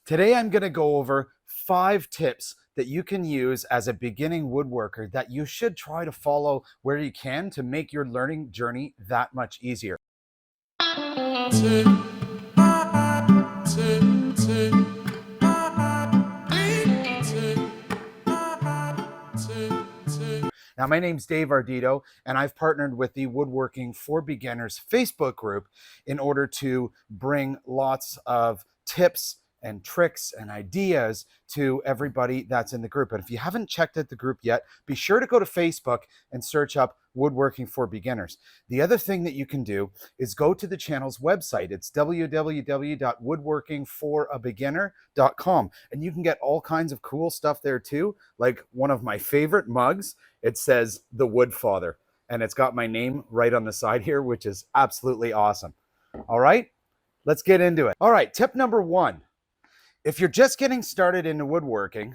Today I'm going to go over 5 tips that you can use as a beginning woodworker that you should try to follow where you can to make your learning journey that much easier. Now, my name's Dave Ardito, and I've partnered with the Woodworking for Beginners Facebook group in order to bring lots of tips and tricks and ideas to everybody that's in the group. And if you haven't checked out the group yet, be sure to go to Facebook and search up Woodworking for Beginners. The other thing that you can do is go to the channel's website. It's www.woodworkingforabeginner.com, and you can get all kinds of cool stuff there too, like one of my favorite mugs. It says The Wood Father, and it's got my name right on the side here, which is absolutely awesome. All right, let's get into it. All right, tip number 1. If you're just getting started into woodworking,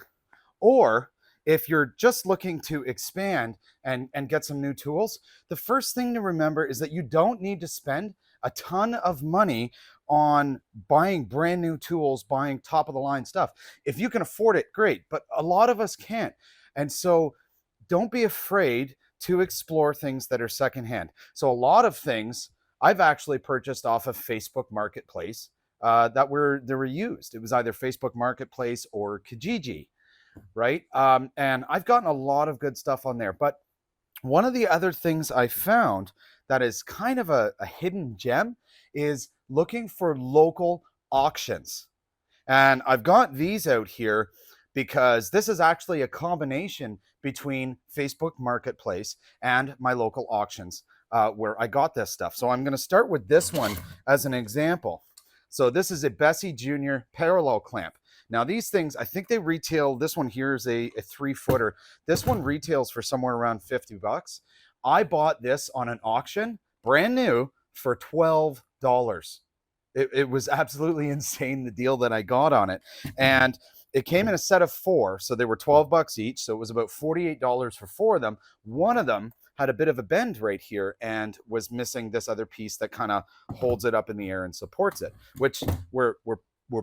or if you're just looking to expand and get some new tools, the first thing to remember is that you don't need to spend a ton of money on buying brand new tools, buying top of the line stuff. If you can afford it, great, but a lot of us can't. And so don't be afraid to explore things that are secondhand. So a lot of things I've actually purchased off of Facebook Marketplace that were used. It was either Facebook Marketplace or Kijiji, right? And I've gotten a lot of good stuff on there. But one of the other things I found that is kind of a hidden gem is looking for local auctions. And I've got these out here because this is actually a combination between Facebook Marketplace and my local auctions where I got this stuff. So I'm going to start with this one as an example. So this is a Bessie Junior parallel clamp. Now these things, I think they retail, this one here is a 3-footer. This one retails for somewhere around 50 bucks. I bought this on an auction, brand new, for $12. It was absolutely insane, the deal that I got on it. And it came in a set of 4, so they were 12 bucks each. So it was about $48 for 4 of them. One of them had a bit of a bend right here and was missing this other piece that kind of holds it up in the air and supports it, which were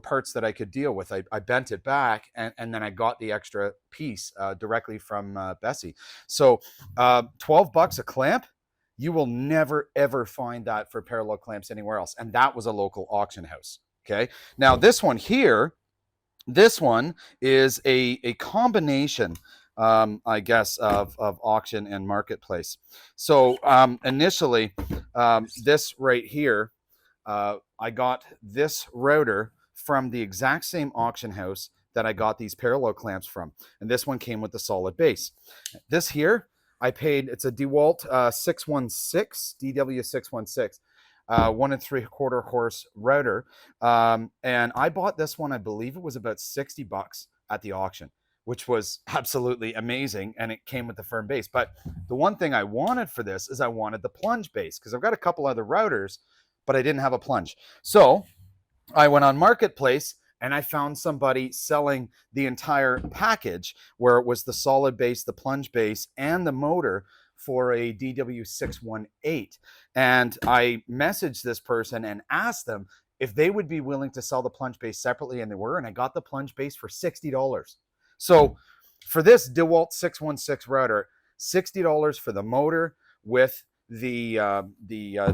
parts that I could deal with. I bent it back and then I got the extra piece directly from Bessie. So 12 bucks a clamp. You will never, ever find that for parallel clamps anywhere else. And that was a local auction house. Okay. Now this one here, this one is a combination, I guess, of auction and marketplace. So initially, this right here, I got this router from the exact same auction house that I got these parallel clamps from. And this one came with the solid base. This here, I paid, it's a DeWalt 616, DW616. 1 3/4 horse router. And I bought this one, I believe it was about 60 bucks at the auction, which was absolutely amazing. And it came with the firm base. But the one thing I wanted for this is I wanted the plunge base because I've got a couple other routers, but I didn't have a plunge. So I went on Marketplace and I found somebody selling the entire package where it was the solid base, the plunge base, and the motor for a DW618. And I messaged this person and asked them if they would be willing to sell the plunge base separately, and they were, and I got the plunge base for $60. So for this DeWalt 616 router, $60 for the motor with the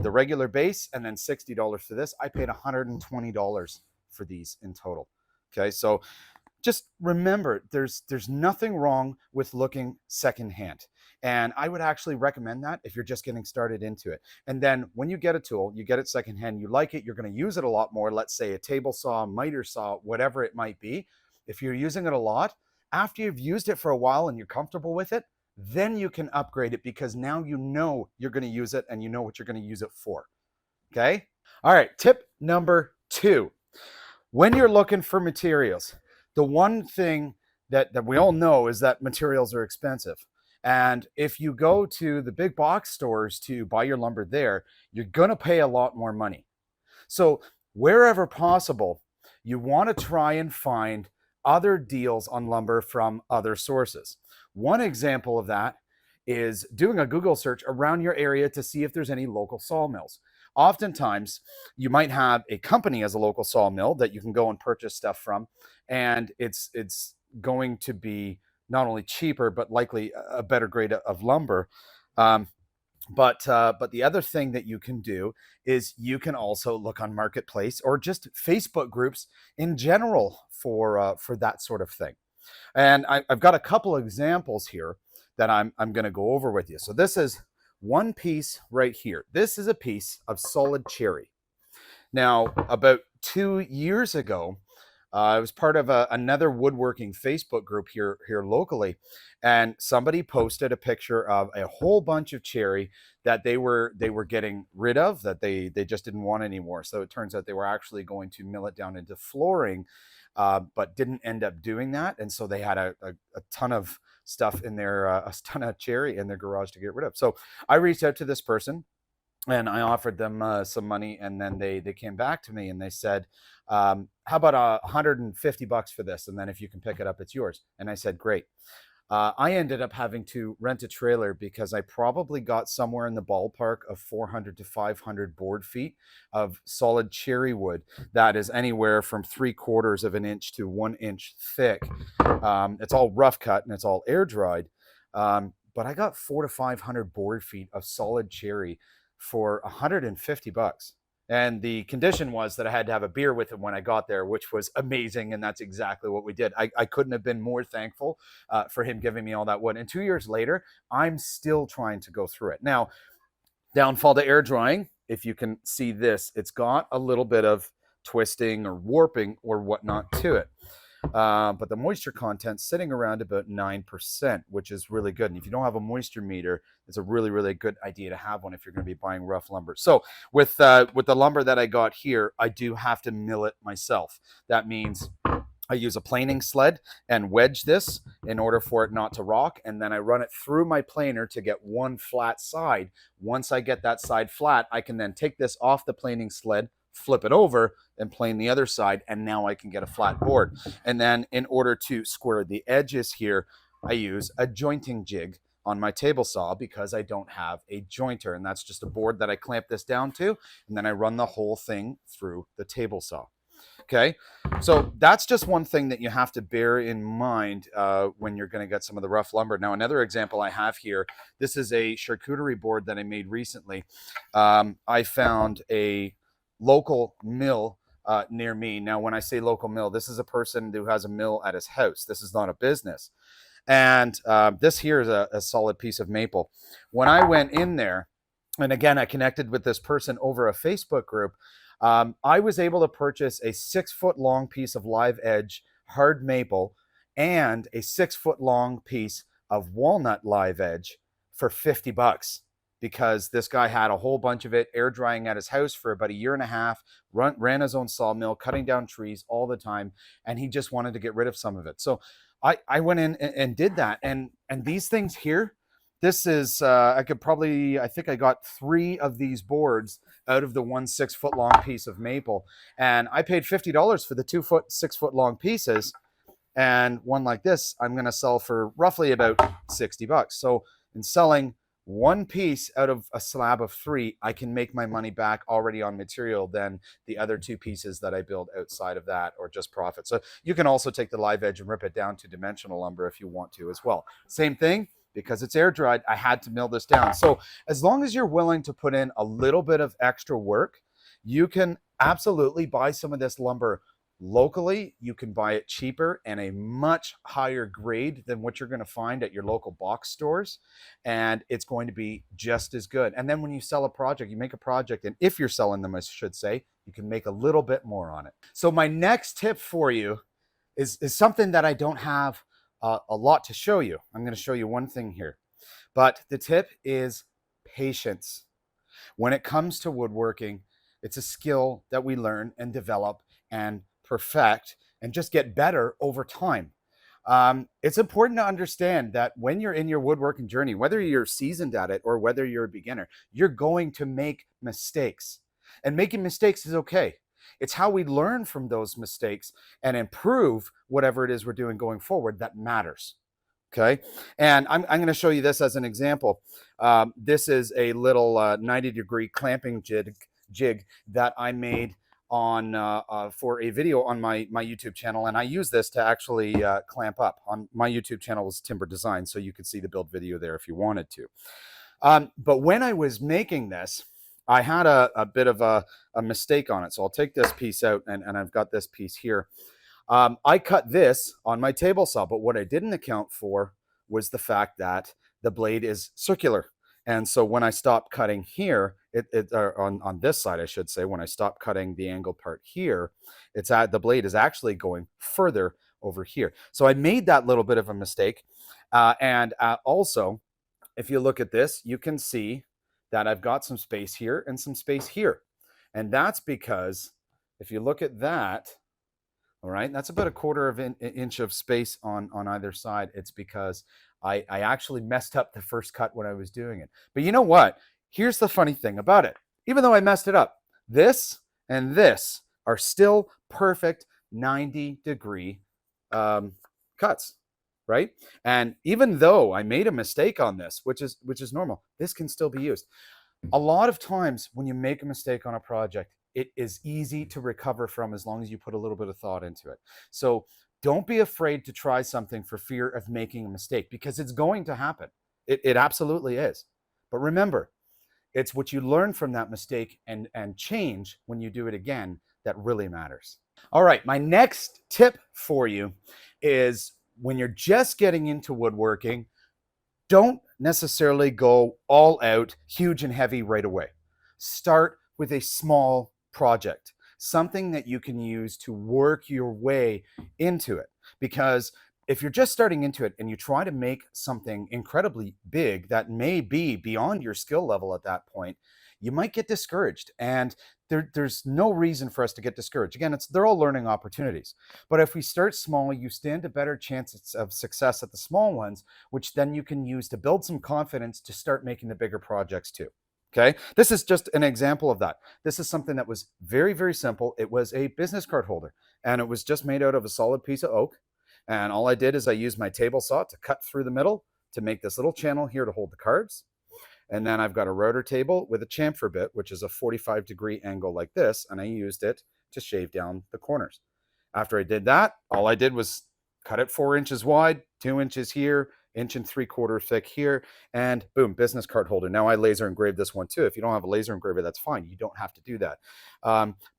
regular base, and then $60 for this. I paid $120 for these in total. Okay, so just remember, there's nothing wrong with looking secondhand. And I would actually recommend that if you're just getting started into it. And then when you get a tool, you get it secondhand, you like it, you're going to use it a lot more. Let's say a table saw, miter saw, whatever it might be. If you're using it a lot, after you've used it for a while and you're comfortable with it, then you can upgrade it because now you know you're going to use it and you know what you're going to use it for. Okay? All right, tip number 2. When you're looking for materials, the one thing that we all know is that materials are expensive. And if you go to the big box stores to buy your lumber there, you're going to pay a lot more money. So wherever possible, you want to try and find other deals on lumber from other sources. One example of that is doing a Google search around your area to see if there's any local sawmills. oftentimes you might have a company as a local sawmill that you can go and purchase stuff from, and it's going to be not only cheaper but likely a better grade of lumber. Um, but the other thing that you can do is you can also look on Marketplace or just Facebook groups in general for that sort of thing. And I've got a couple of examples here that I'm going to go over with you. So this is one piece right here. This is a piece of solid cherry. Now, about 2 years ago, I was part of another woodworking Facebook group here locally, and somebody posted a picture of a whole bunch of cherry that they were getting rid of, that they just didn't want anymore. So it turns out they were actually going to mill it down into flooring, but didn't end up doing that, and so they had a ton of stuff in their a ton of cherry in their garage to get rid of. So I reached out to this person and I offered them some money, and then they came back to me and they said, "How about $150 for this? And then if you can pick it up, it's yours." And I said, "Great." I ended up having to rent a trailer because I probably got somewhere in the ballpark of 400 to 500 board feet of solid cherry wood that is anywhere from 3/4 of an inch to 1 inch thick. It's all rough cut and it's all air dried. But I got 400 to 500 board feet of solid cherry for $150. And the condition was that I had to have a beer with him when I got there, which was amazing. And that's exactly what we did. I couldn't have been more thankful for him giving me all that wood. And 2 years later, I'm still trying to go through it. Now, downfall to air drying, if you can see this, it's got a little bit of twisting or warping or whatnot to it. But the moisture content's sitting around about 9%, which is really good. And if you don't have a moisture meter, it's a really, really good idea to have one if you're going to be buying rough lumber. So with the lumber that I got here, I do have to mill it myself. That means I use a planing sled and wedge this in order for it not to rock. And then I run it through my planer to get one flat side. Once I get that side flat, I can then take this off the planing sled, flip it over and plane the other side, and now I can get a flat board. And then in order to square the edges here, I use a jointing jig on my table saw because I don't have a jointer, and that's just a board that I clamp this down to, and then I run the whole thing through the table saw. Okay, so that's just one thing that you have to bear in mind when you're going to get some of the rough lumber. Now, another example I have here, this is a charcuterie board that I made recently. I found a local mill near me. Now, when I say local mill, this is a person who has a mill at his house. This is not a business. And this here is a solid piece of maple. When I went in there, and again, I connected with this person over a Facebook group, I was able to purchase a 6-foot long piece of live edge hard maple and a 6-foot long piece of walnut live edge for $50. Because this guy had a whole bunch of it air drying at his house for about a year and a half, ran his own sawmill, cutting down trees all the time, and he just wanted to get rid of some of it. So I went in and did that. And these things here, this is, I think I got 3 of these boards out of the 1 6-foot long piece of maple. And I paid $50 for the 6-foot long pieces. And one like this, I'm going to sell for roughly about $60. So in selling one piece out of a slab of 3, I can make my money back already on material than the other 2 pieces that I build outside of that, or just profit. So you can also take the live edge and rip it down to dimensional lumber if you want to as well. Same thing, because it's air dried, I had to mill this down. So as long as you're willing to put in a little bit of extra work, you can absolutely buy some of this lumber locally. You can buy it cheaper and a much higher grade than what you're going to find at your local box stores, and it's going to be just as good. And then when you sell a project, you make a project, and if you're selling them, I should say, you can make a little bit more on it. So my next tip for you is something that I don't have a lot to show you. I'm going to show you one thing here, but the tip is patience. When it comes to woodworking, it's a skill that we learn and develop and perfect and just get better over time. It's important to understand that when you're in your woodworking journey, whether you're seasoned at it or whether you're a beginner, you're going to make mistakes. And making mistakes is okay. It's how we learn from those mistakes and improve whatever it is we're doing going forward that matters. Okay, and I'm going to show you this as an example. This is a little 90-degree clamping jig that I made on for a video on my YouTube channel, and I use this to actually clamp up. On my YouTube channel is Timber Design, so you could see the build video there if you wanted to. But when I was making this, I had a bit of a mistake on it. So I'll take this piece out, and I've got this piece here. I cut this on my table saw, but what I didn't account for was the fact that the blade is circular. And so when I stop cutting here, on this side, I should say, when I stop cutting the angle part here, the blade is actually going further over here. So I made that little bit of a mistake. And also, if you look at this, you can see that I've got some space here and some space here. And that's because if you look at that, all right, that's about a quarter of an inch of space on either side. It's because I actually messed up the first cut when I was doing it. But you know what? Here's the funny thing about it. Even though I messed it up, this and this are still perfect 90-degree cuts, right? And even though I made a mistake on this, which is normal, this can still be used. A lot of times when you make a mistake on a project, it is easy to recover from as long as you put a little bit of thought into it. So don't be afraid to try something for fear of making a mistake, because it's going to happen. It absolutely is. But remember, it's what you learn from that mistake and change when you do it again that really matters. All right, my next tip for you is when you're just getting into woodworking, don't necessarily go all out, huge and heavy right away. Start with a small project, something that you can use to work your way into it. Because if you're just starting into it and you try to make something incredibly big that may be beyond your skill level at that point, you might get discouraged. And there's no reason for us to get discouraged. Again, they're all learning opportunities. But if we start small, you stand a better chance of success at the small ones, which then you can use to build some confidence to start making the bigger projects too. Okay, this is just an example of that. This is something that was very, very simple. It was a business card holder, and it was just made out of a solid piece of oak. And all I did is I used my table saw to cut through the middle to make this little channel here to hold the cards. And then I've got a router table with a chamfer bit, which is a 45-degree angle like this, and I used it to shave down the corners. After I did that, all I did was cut it 4 inches wide, 2 inches here, 1.75 inches thick here, and boom, business card holder. Now I laser engraved this one too. If you don't have a laser engraver, that's fine. You don't have to do that.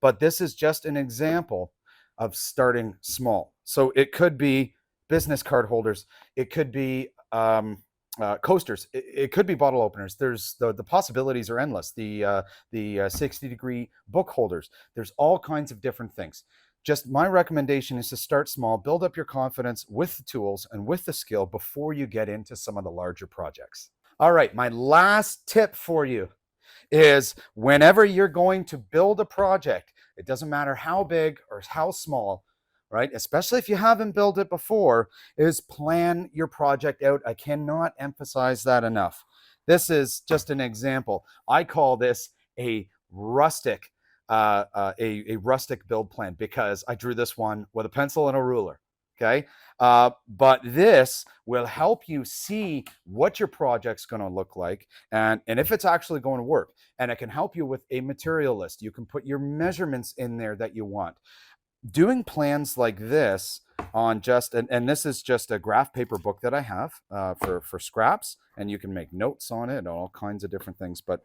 But this is just an example of starting small. So it could be business card holders. It could be coasters. It could be bottle openers. There's the possibilities are endless. The 60-degree book holders. There's all kinds of different things. Just my recommendation is to start small, build up your confidence with the tools and with the skill before you get into some of the larger projects. All right, my last tip for you is whenever you're going to build a project, it doesn't matter how big or how small, right? Especially if you haven't built it before, is plan your project out. I cannot emphasize that enough. This is just an example. I call this a rustic rustic build plan because I drew this one with a pencil and a ruler. Okay. But this will help you see what your project's going to look like and if it's actually going to work. And it can help you with a material list. You can put your measurements in there that you want. Doing plans like this on just, and this is just a graph paper book that I have for scraps, and you can make notes on it, all kinds of different things. But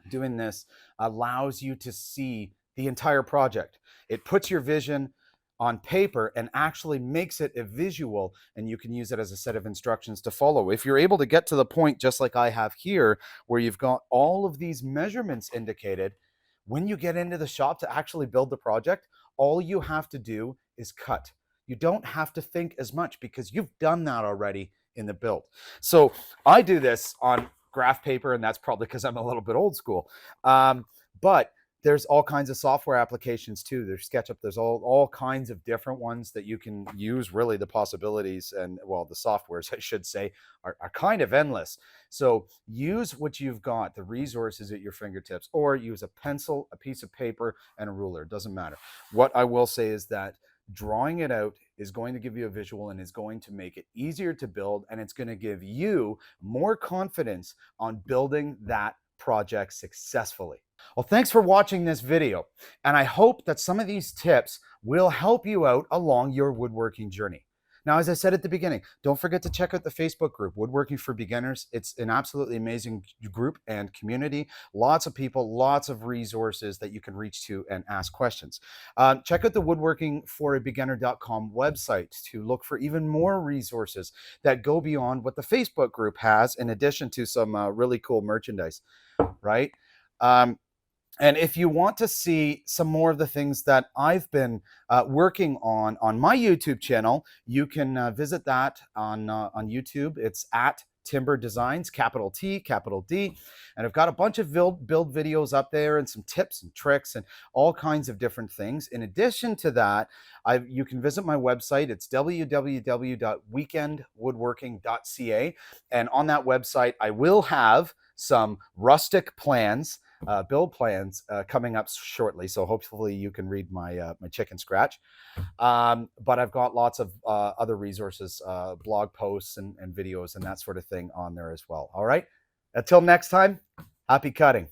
doing this allows you to see the entire project. It puts your vision on paper and actually makes it a visual, and you can use it as a set of instructions to follow. If you're able to get to the point, just like I have here, where you've got all of these measurements indicated, when you get into the shop to actually build the project, all you have to do is cut. You don't have to think as much because you've done that already in the build. So I do this on graph paper, and that's probably because I'm a little bit old school. But there's all kinds of software applications too. There's SketchUp. There's all kinds of different ones that you can use. Really, the possibilities and, well, the softwares, I should say, are kind of endless. So use what you've got, the resources at your fingertips, or use a pencil, a piece of paper, and a ruler. It doesn't matter. What I will say is that drawing it out is going to give you a visual and is going to make it easier to build, and it's going to give you more confidence on building that projects successfully. Well, thanks for watching this video, and I hope that some of these tips will help you out along your woodworking journey. Now, as I said at the beginning, don't forget to check out the Facebook group, Woodworking for Beginners. It's an absolutely amazing group and community. Lots of people, lots of resources that you can reach to and ask questions. Check out the woodworkingforabeginner.com website to look for even more resources that go beyond what the Facebook group has, in addition to some really cool merchandise, right? And if you want to see some more of the things that I've been working on my YouTube channel, you can visit that on YouTube. It's at Timber Designs, capital T, capital D. And I've got a bunch of build videos up there and some tips and tricks and all kinds of different things. In addition to that, you can visit my website. It's www.weekendwoodworking.ca. And on that website, I will have some rustic plans, build plans coming up shortly. So hopefully you can read my my chicken scratch. But I've got lots of other resources, blog posts and videos and that sort of thing on there as well. All right. Until next time, happy cutting.